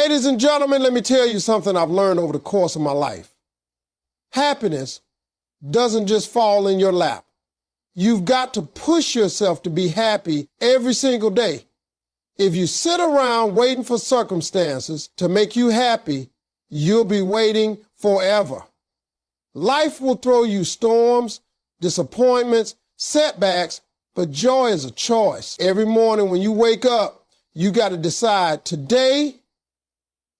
Ladies and gentlemen, let me tell you something I've learned over the course of my life. Happiness doesn't just fall in your lap. You've got to push yourself to be happy every single day. If you sit around waiting for circumstances to make you happy, you'll be waiting forever. Life will throw you storms, disappointments, setbacks, but joy is a choice. Every morning when you wake up, you got to decide, today,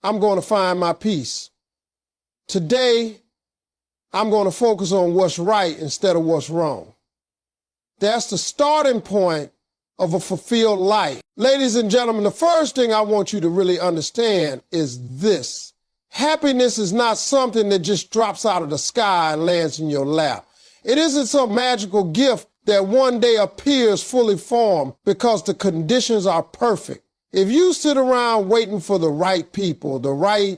I'm going to find my peace. Today, I'm going to focus on what's right instead of what's wrong. That's the starting point of a fulfilled life. Ladies and gentlemen, the first thing I want you to really understand is this. Happiness is not something that just drops out of the sky and lands in your lap. It isn't some magical gift that one day appears fully formed because the conditions are perfect. If you sit around waiting for the right people, the right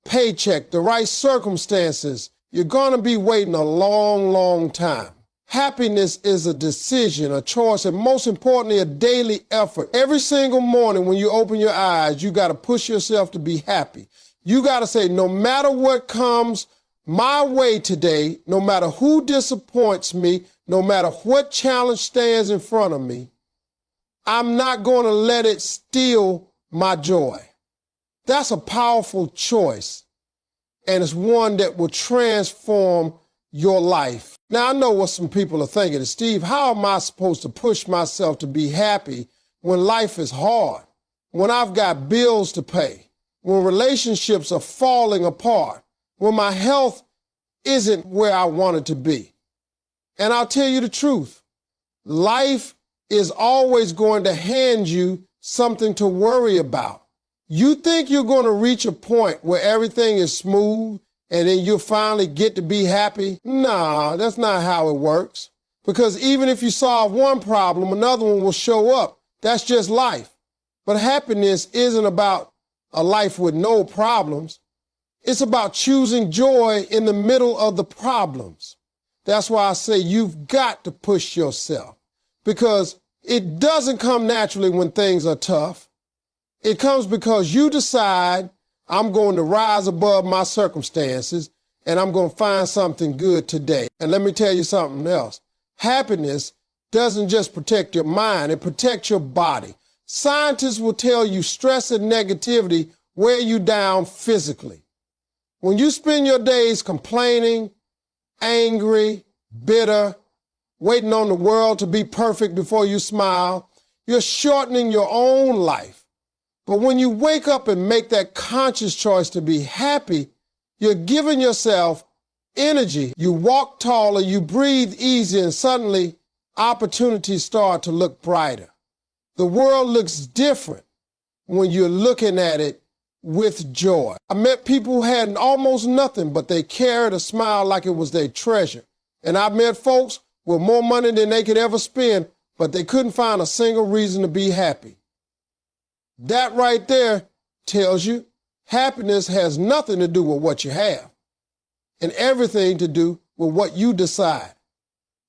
paycheck, the right circumstances, you're going to be waiting a long, long time. Happiness is a decision, a choice, and most importantly, a daily effort. Every single morning when you open your eyes, you got to push yourself to be happy. You got to say, no matter what comes my way today, no matter who disappoints me, no matter what challenge stands in front of me, I'm not going to let it steal my joy. That's a powerful choice, and it's one that will transform your life. Now, I know what some people are thinking. Steve, how am I supposed to push myself to be happy when life is hard, when I've got bills to pay, when relationships are falling apart, when my health isn't where I want it to be? And I'll tell you the truth. Life is always going to hand you something to worry about. You think you're going to reach a point where everything is smooth and then you'll finally get to be happy? Nah, that's not how it works. Because even if you solve one problem, another one will show up. That's just life. But happiness isn't about a life with no problems. It's about choosing joy in the middle of the problems. That's why I say you've got to push yourself, because it doesn't come naturally when things are tough. It comes because you decide, I'm going to rise above my circumstances and I'm going to find something good today. And let me tell you something else. Happiness doesn't just protect your mind, it protects your body. Scientists will tell you stress and negativity wear you down physically. When you spend your days complaining, angry, bitter, waiting on the world to be perfect before you smile, you're shortening your own life. But when you wake up and make that conscious choice to be happy, you're giving yourself energy. You walk taller, you breathe easier, and suddenly opportunities start to look brighter. The world looks different when you're looking at it with joy. I met people who had almost nothing, but they carried a smile like it was their treasure. And I met folks with more money than they could ever spend, but they couldn't find a single reason to be happy. That right there tells you happiness has nothing to do with what you have and everything to do with what you decide.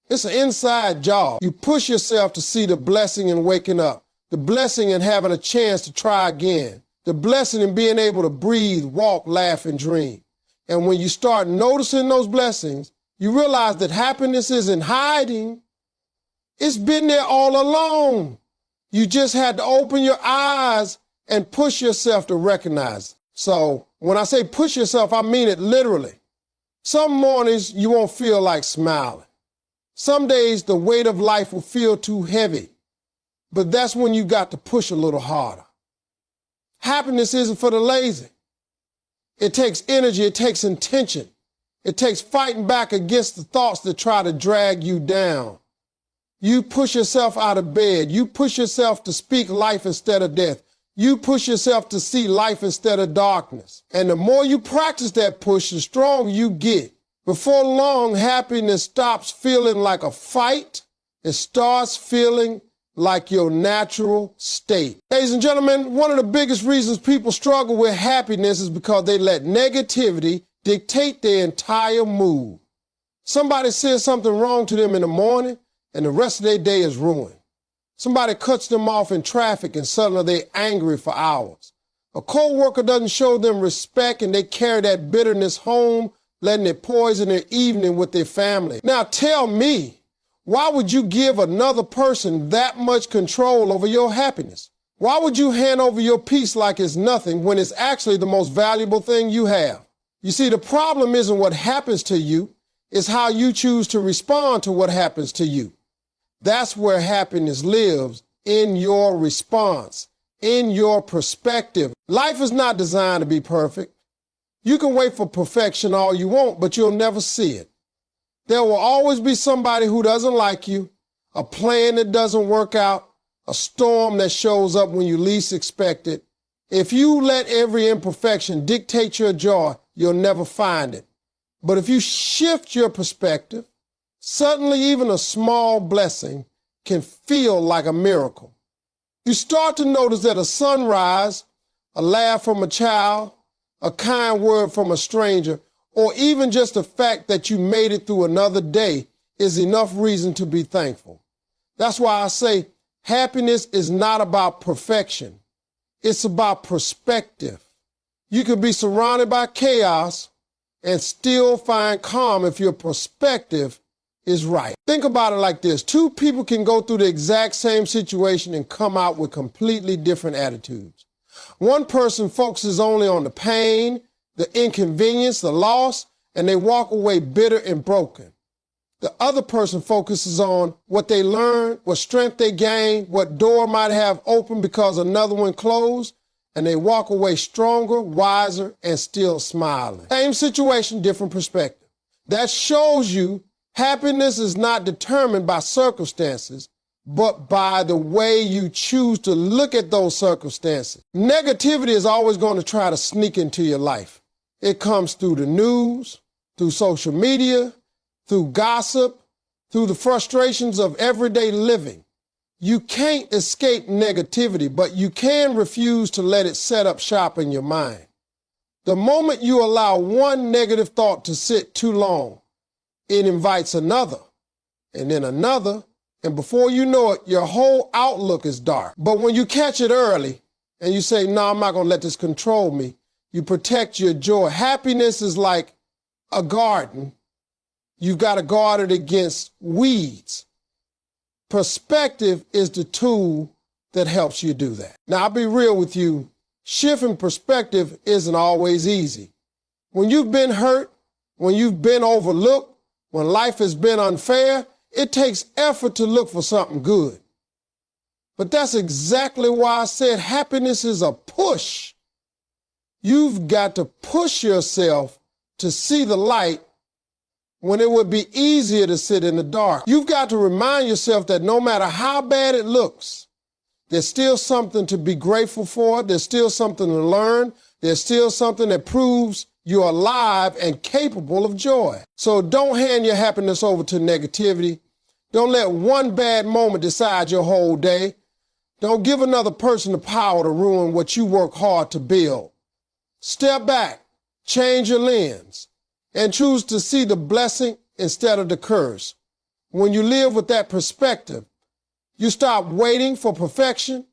It's an inside job. You push yourself to see the blessing in waking up, the blessing in having a chance to try again, the blessing in being able to breathe, walk, laugh, and dream. And when you start noticing those blessings, you realize that happiness isn't hiding. It's been there all along. You just had to open your eyes and push yourself to recognize it. So when I say push yourself, I mean it literally. Some mornings you won't feel like smiling. Some days the weight of life will feel too heavy. But that's when you got to push a little harder. Happiness isn't for the lazy. It takes energy, it takes intention. It takes fighting back against the thoughts that try to drag you down. You push yourself out of bed. You push yourself to speak life instead of death. You push yourself to see life instead of darkness. And the more you practice that push, the stronger you get. Before long, happiness stops feeling like a fight. It starts feeling like your natural state. Ladies and gentlemen, one of the biggest reasons people struggle with happiness is because they let negativity dictate their entire mood. Somebody says something wrong to them in the morning, and the rest of their day is ruined. Somebody cuts them off in traffic and suddenly they're angry for hours. A coworker doesn't show them respect and they carry that bitterness home, letting it poison their evening with their family. Now tell me, why would you give another person that much control over your happiness? Why would you hand over your peace like it's nothing when it's actually the most valuable thing you have? You see, the problem isn't what happens to you, it's how you choose to respond to what happens to you. That's where happiness lives, in your response, in your perspective. Life is not designed to be perfect. You can wait for perfection all you want, but you'll never see it. There will always be somebody who doesn't like you, a plan that doesn't work out, a storm that shows up when you least expect it. If you let every imperfection dictate your joy, you'll never find it. But if you shift your perspective, suddenly even a small blessing can feel like a miracle. You start to notice that a sunrise, a laugh from a child, a kind word from a stranger, or even just the fact that you made it through another day is enough reason to be thankful. That's why I say happiness is not about perfection. It's about perspective. You could be surrounded by chaos and still find calm if your perspective is right. Think about it like this. Two people can go through the exact same situation and come out with completely different attitudes. One person focuses only on the pain, the inconvenience, the loss, and they walk away bitter and broken. The other person focuses on what they learned, what strength they gained, what door might have opened because another one closed, and they walk away stronger, wiser, and still smiling. Same situation, different perspective. That shows you happiness is not determined by circumstances, but by the way you choose to look at those circumstances. Negativity is always going to try to sneak into your life. It comes through the news, through social media, through gossip, through the frustrations of everyday living. You can't escape negativity, but you can refuse to let it set up shop in your mind. The moment you allow one negative thought to sit too long, it invites another, and then another, and before you know it, your whole outlook is dark. But when you catch it early and you say, no, I'm not going to let this control me, you protect your joy. Happiness is like a garden. You've got to guard it against weeds. Perspective is the tool that helps you do that. Now, I'll be real with you. Shifting perspective isn't always easy. When you've been hurt, when you've been overlooked, when life has been unfair, it takes effort to look for something good. But that's exactly why I said happiness is a push. You've got to push yourself to see the light when it would be easier to sit in the dark. You've got to remind yourself that no matter how bad it looks, there's still something to be grateful for. There's still something to learn. There's still something that proves you're alive and capable of joy. So don't hand your happiness over to negativity. Don't let one bad moment decide your whole day. Don't give another person the power to ruin what you work hard to build. Step back, change your lens, and choose to see the blessing instead of the curse. When you live with that perspective, you stop waiting for perfection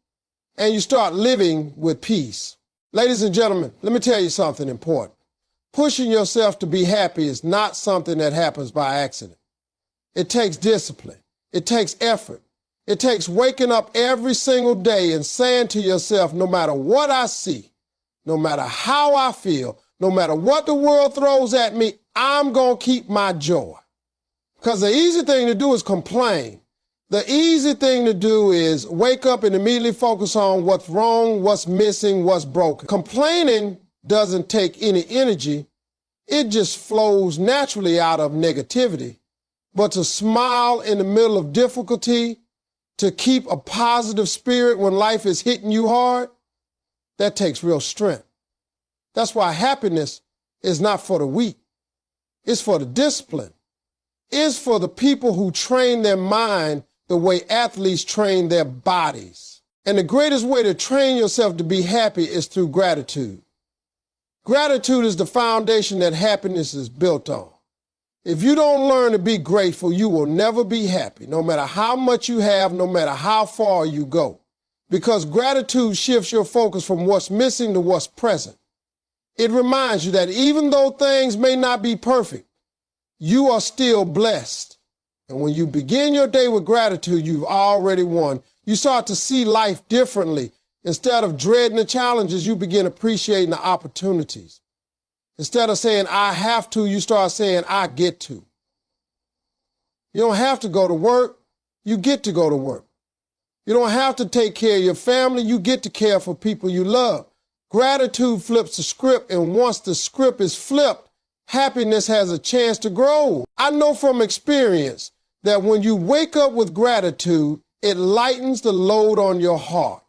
and you start living with peace. Ladies and gentlemen, let me tell you something important. Pushing yourself to be happy is not something that happens by accident. It takes discipline. It takes effort. It takes waking up every single day and saying to yourself, no matter what I see, no matter how I feel, no matter what the world throws at me, I'm going to keep my joy. Because the easy thing to do is complain. The easy thing to do is wake up and immediately focus on what's wrong, what's missing, what's broken. Complaining doesn't take any energy. It just flows naturally out of negativity. But to smile in the middle of difficulty, to keep a positive spirit when life is hitting you hard, that takes real strength. That's why happiness is not for the weak. It's for the disciplined. It's for the people who train their mind the way athletes train their bodies. And the greatest way to train yourself to be happy is through gratitude. Gratitude is the foundation that happiness is built on. If you don't learn to be grateful, you will never be happy, no matter how much you have, no matter how far you go. because gratitude shifts your focus from what's missing to what's present. It reminds you that even though things may not be perfect, you are still blessed. And when you begin your day with gratitude, you've already won. You start to see life differently. Instead of dreading the challenges, you begin appreciating the opportunities. Instead of saying, I have to, you start saying, I get to. You don't have to go to work. You get to go to work. You don't have to take care of your family. You get to care for people you love. Gratitude flips the script, and once the script is flipped, happiness has a chance to grow. I know from experience that when you wake up with gratitude, it lightens the load on your heart.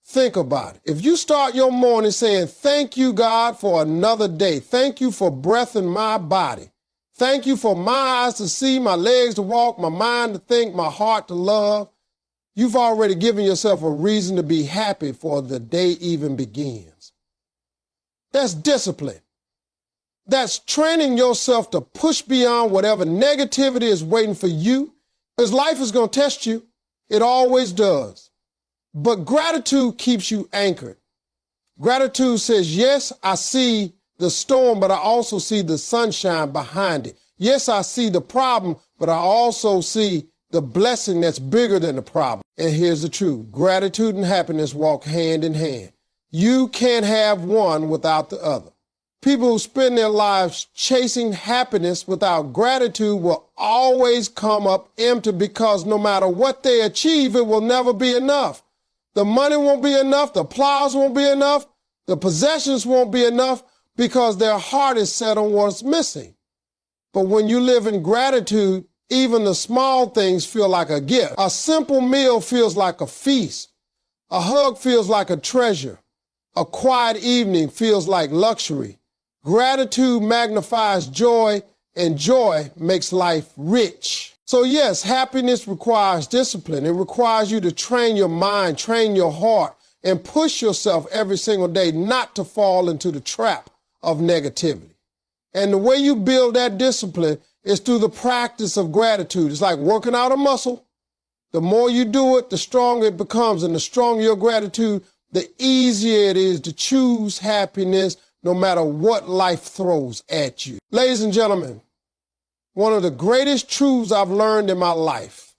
Think about it. If you start your morning saying, thank you, God, for another day. Thank you for breath in my body. Thank you for my eyes to see, my legs to walk, my mind to think, my heart to love. You've already given yourself a reason to be happy before the day even begins. That's discipline. That's training yourself to push beyond whatever negativity is waiting for you, because life is going to test you. It always does. But gratitude keeps you anchored. Gratitude says, yes, I see the storm, but I also see the sunshine behind it. Yes, I see the problem, but I also see the blessing that's bigger than the problem. And here's the truth. Gratitude and happiness walk hand in hand. You can't have one without the other. People who spend their lives chasing happiness without gratitude will always come up empty, because no matter what they achieve, it will never be enough. The money won't be enough. The applause won't be enough. The possessions won't be enough, because their heart is set on what's missing. But when you live in gratitude, even the small things feel like a gift. A simple meal feels like a feast. A hug feels like a treasure. A quiet evening feels like luxury. Gratitude magnifies joy, and joy makes life rich. So yes, happiness requires discipline. It requires you to train your mind, train your heart, and push yourself every single day not to fall into the trap of negativity. And the way you build that discipline is through the practice of gratitude. It's like working out a muscle. The more you do it, the stronger it becomes. And the stronger your gratitude, the easier it is to choose happiness no matter what life throws at you. Ladies and gentlemen, one of the greatest truths I've learned in my life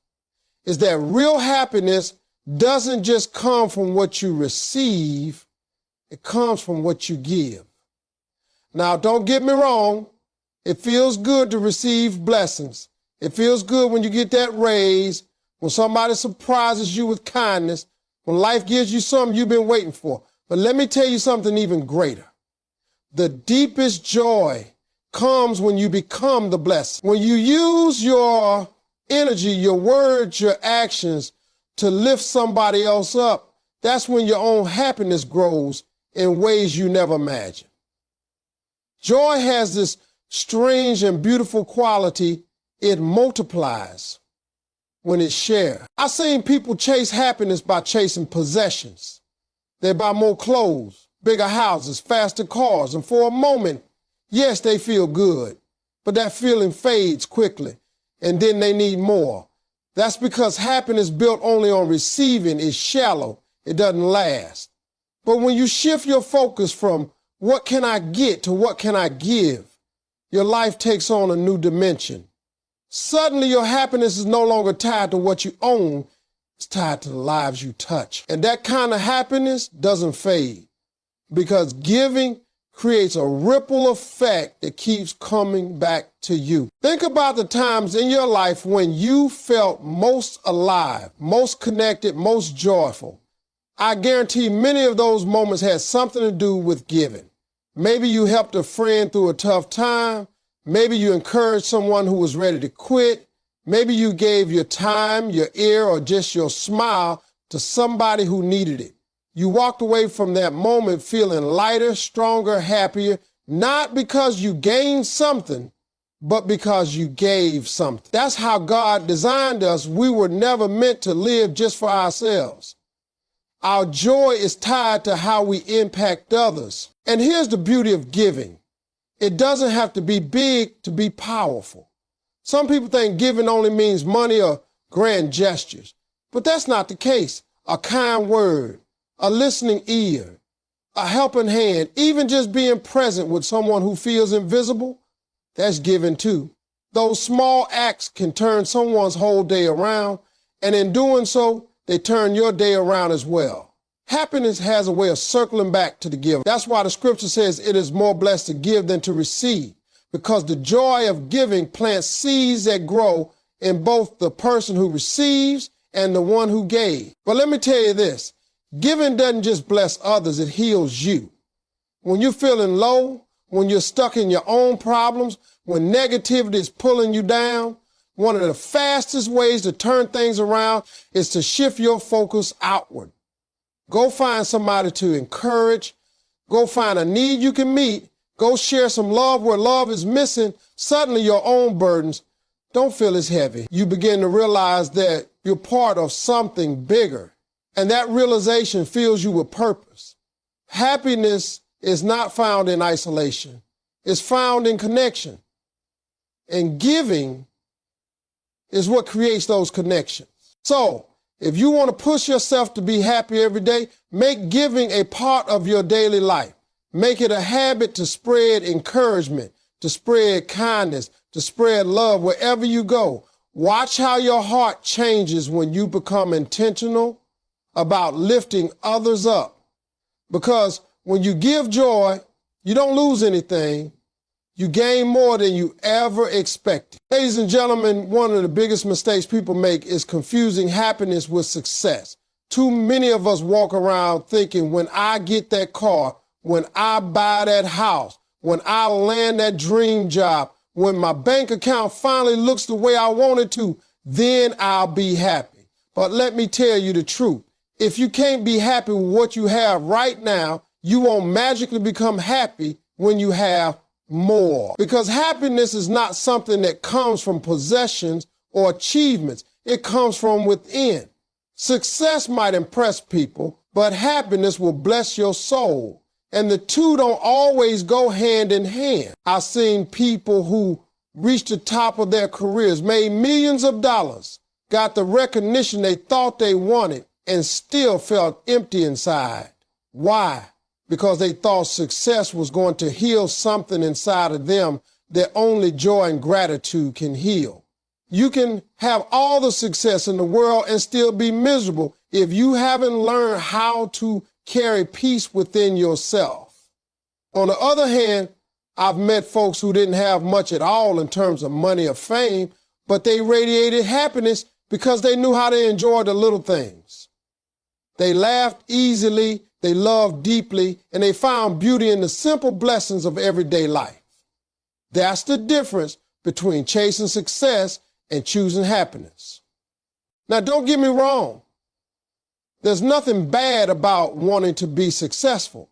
is that real happiness doesn't just come from what you receive, it comes from what you give. Now, don't get me wrong. It feels good to receive blessings. It feels good when you get that raise, when somebody surprises you with kindness, when life gives you something you've been waiting for. But let me tell you something even greater. The deepest joy comes when you become the blessing. When you use your energy, your words, your actions to lift somebody else up, that's when your own happiness grows in ways you never imagined. Joy has this strange and beautiful quality. It multiplies when it's shared. I've seen people chase happiness by chasing possessions. They buy more clothes, bigger houses, faster cars, and for a moment, yes, they feel good, but that feeling fades quickly, and then they need more. That's because happiness built only on receiving is shallow. It doesn't last. But when you shift your focus from what can I get to what can I give, your life takes on a new dimension. Suddenly, your happiness is no longer tied to what you own. It's tied to the lives you touch. And that kind of happiness doesn't fade, because giving creates a ripple effect that keeps coming back to you. Think about the times in your life when you felt most alive, most connected, most joyful. I guarantee many of those moments had something to do with giving. Maybe you helped a friend through a tough time. Maybe you encouraged someone who was ready to quit. Maybe you gave your time, your ear, or just your smile to somebody who needed it. You walked away from that moment feeling lighter, stronger, happier, not because you gained something, but because you gave something. That's how God designed us. We were never meant to live just for ourselves. Our joy is tied to how we impact others. And here's the beauty of giving. It doesn't have to be big to be powerful. Some people think giving only means money or grand gestures, but that's not the case. a kind word, a listening ear, a helping hand, even just being present with someone who feels invisible, that's giving too. Those small acts can turn someone's whole day around, and in doing so, they turn your day around as well. Happiness has a way of circling back to the giver. That's why the scripture says it is more blessed to give than to receive, because the joy of giving plants seeds that grow in both the person who receives and the one who gave. But let me tell you this, giving doesn't just bless others, it heals you. When you're feeling low, when you're stuck in your own problems, when negativity is pulling you down, one of the fastest ways to turn things around is to shift your focus outward. Go find somebody to encourage. Go find a need you can meet. Go share some love where love is missing. Suddenly your own burdens don't feel as heavy. You begin to realize that you're part of something bigger, and that realization fills you with purpose. Happiness is not found in isolation. It's found in connection. And giving is what creates those connections. So, if you want to push yourself to be happy every day, make giving a part of your daily life. Make it a habit to spread encouragement, to spread kindness, to spread love wherever you go. Watch how your heart changes when you become intentional about lifting others up. Because when you give joy, you don't lose anything. You gain more than you ever expected. Ladies and gentlemen, one of the biggest mistakes people make is confusing happiness with success. Too many of us walk around thinking, when I get that car, when I buy that house, when I land that dream job, when my bank account finally looks the way I want it to, then I'll be happy. But let me tell you the truth. If you can't be happy with what you have right now, you won't magically become happy when you have more. Because happiness is not something that comes from possessions or achievements. It comes from within. Success might impress people, but happiness will bless your soul. And the two don't always go hand in hand. I've seen people who reached the top of their careers, made millions of dollars, got the recognition they thought they wanted, and still felt empty inside. Why? Because they thought success was going to heal something inside of them that only joy and gratitude can heal. You can have all the success in the world and still be miserable if you haven't learned how to carry peace within yourself. On the other hand, I've met folks who didn't have much at all in terms of money or fame, but they radiated happiness because they knew how to enjoy the little things. They laughed easily, they loved deeply, and they found beauty in the simple blessings of everyday life. That's the difference between chasing success and choosing happiness. Now, don't get me wrong. There's nothing bad about wanting to be successful.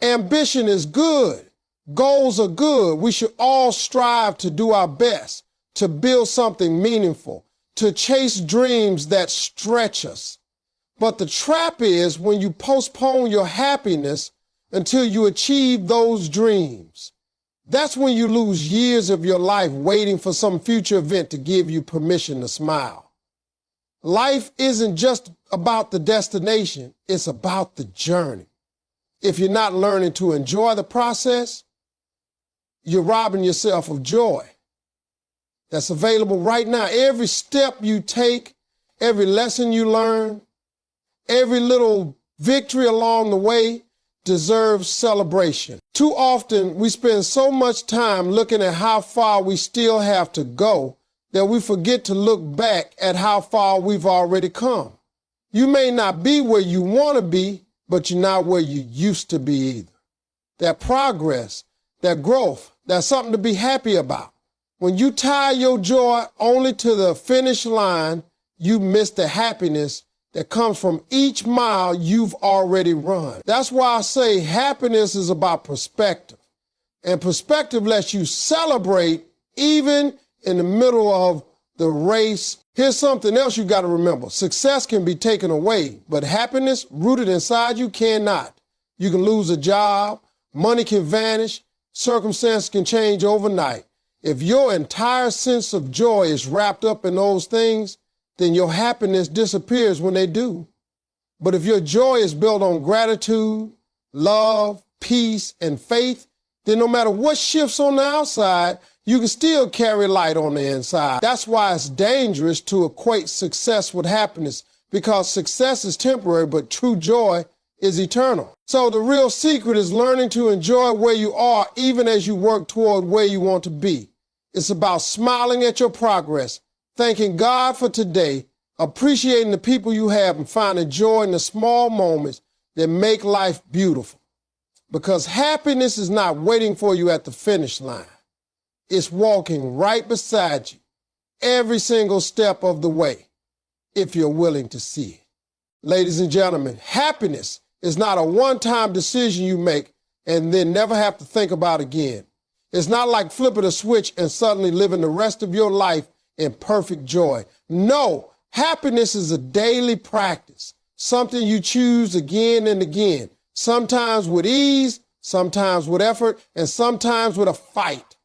Ambition is good. Goals are good. We should all strive to do our best, to build something meaningful, to chase dreams that stretch us. But the trap is when you postpone your happiness until you achieve those dreams. That's when you lose years of your life waiting for some future event to give you permission to smile. Life isn't just about the destination, it's about the journey. If you're not learning to enjoy the process, you're robbing yourself of joy that's available right now. Every step you take, every lesson you learn, every little victory along the way deserves celebration. Too often, we spend so much time looking at how far we still have to go that we forget to look back at how far we've already come. You may not be where you want to be, but you're not where you used to be either. That progress, that growth, that's something to be happy about. When you tie your joy only to the finish line, you miss the happiness that comes from each mile you've already run. That's why I say happiness is about perspective. And perspective lets you celebrate even in the middle of the race. Here's something else you got to remember. Success can be taken away, but happiness rooted inside you cannot. You can lose a job, money can vanish, circumstances can change overnight. If your entire sense of joy is wrapped up in those things, then your happiness disappears when they do. But if your joy is built on gratitude, love, peace, and faith, then no matter what shifts on the outside, you can still carry light on the inside. That's why it's dangerous to equate success with happiness, because success is temporary, but true joy is eternal. So the real secret is learning to enjoy where you are even as you work toward where you want to be. It's about smiling at your progress, thanking God for today, appreciating the people you have, and finding joy in the small moments that make life beautiful. Because happiness is not waiting for you at the finish line. It's walking right beside you every single step of the way, if you're willing to see it. Ladies and gentlemen, happiness is not a one-time decision you make and then never have to think about again. It's not like flipping a switch and suddenly living the rest of your life in perfect joy. No, happiness is a daily practice, something you choose again and again, sometimes with ease, sometimes with effort, and sometimes with a fight.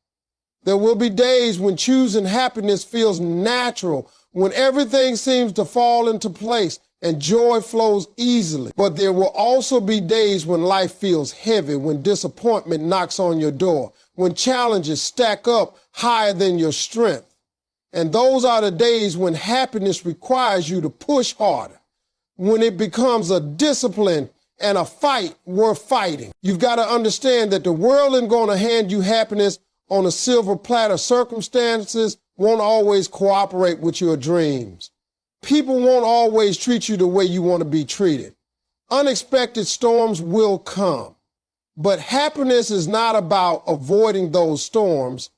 There will be days when choosing happiness feels natural, when everything seems to fall into place and joy flows easily. But there will also be days when life feels heavy, when disappointment knocks on your door, when challenges stack up higher than your strength. And those are the days when happiness requires you to push harder, when it becomes a discipline and a fight worth fighting. You've got to understand that the world isn't going to hand you happiness on a silver platter. Circumstances won't always cooperate with your dreams. People won't always treat you the way you want to be treated. Unexpected storms will come. But happiness is not about avoiding those storms.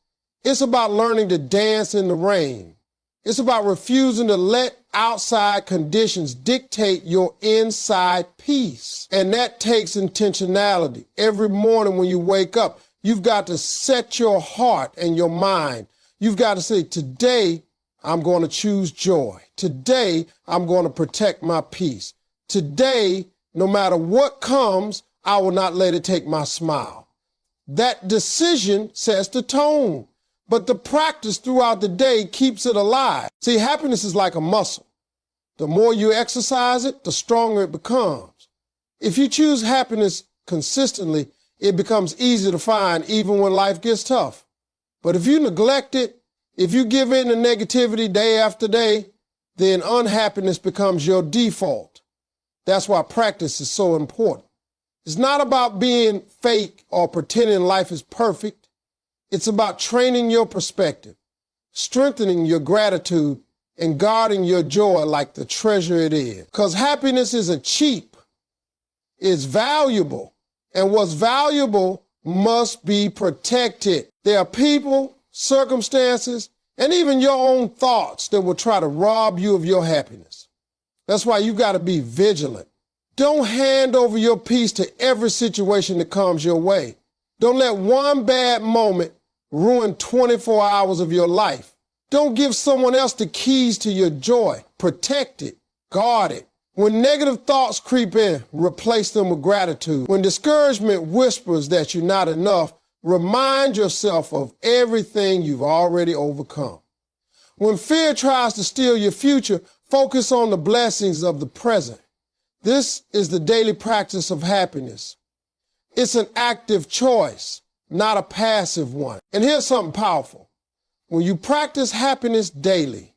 It's about learning to dance in the rain. It's about refusing to let outside conditions dictate your inside peace. And that takes intentionality. Every morning when you wake up, you've got to set your heart and your mind. You've got to say, today, I'm going to choose joy. Today, I'm going to protect my peace. Today, no matter what comes, I will not let it take my smile. That decision sets the tone, but the practice throughout the day keeps it alive. See, happiness is like a muscle. The more you exercise it, the stronger it becomes. If you choose happiness consistently, it becomes easy to find even when life gets tough. But if you neglect it, if you give in to negativity day after day, then unhappiness becomes your default. That's why practice is so important. It's not about being fake or pretending life is perfect. It's about training your perspective, strengthening your gratitude, and guarding your joy like the treasure it is. Because happiness isn't cheap. It's valuable. And what's valuable must be protected. There are people, circumstances, and even your own thoughts that will try to rob you of your happiness. That's why you've got to be vigilant. Don't hand over your peace to every situation that comes your way. Don't let one bad moment ruin 24 hours of your life. Don't give someone else the keys to your joy. Protect it. Guard it. When negative thoughts creep in, replace them with gratitude. When discouragement whispers that you're not enough, remind yourself of everything you've already overcome. When fear tries to steal your future, focus on the blessings of the present. This is the daily practice of happiness. It's an active choice, not a passive one. And here's something powerful. When you practice happiness daily,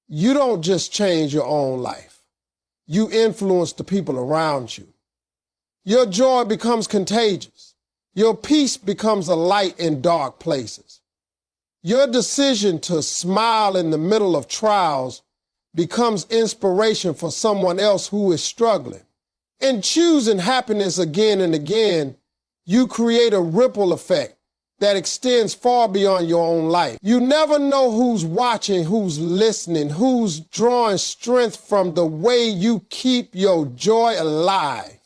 you don't just change your own life. You influence the people around you. Your joy becomes contagious. Your peace becomes a light in dark places. Your decision to smile in the middle of trials becomes inspiration for someone else who is struggling. In choosing happiness again and again, you create a ripple effect that extends far beyond your own life. You never know who's watching, who's listening, who's drawing strength from the way you keep your joy alive.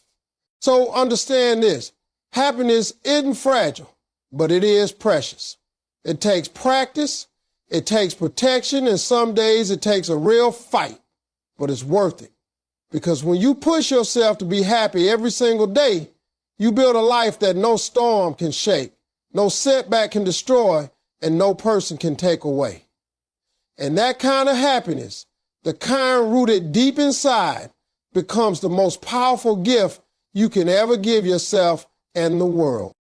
So understand this, happiness isn't fragile, but it is precious. It takes practice, it takes protection, and some days it takes a real fight, but it's worth it. Because when you push yourself to be happy every single day, you build a life that no storm can shake, no setback can destroy, and no person can take away. And that kind of happiness, the kind rooted deep inside, becomes the most powerful gift you can ever give yourself and the world.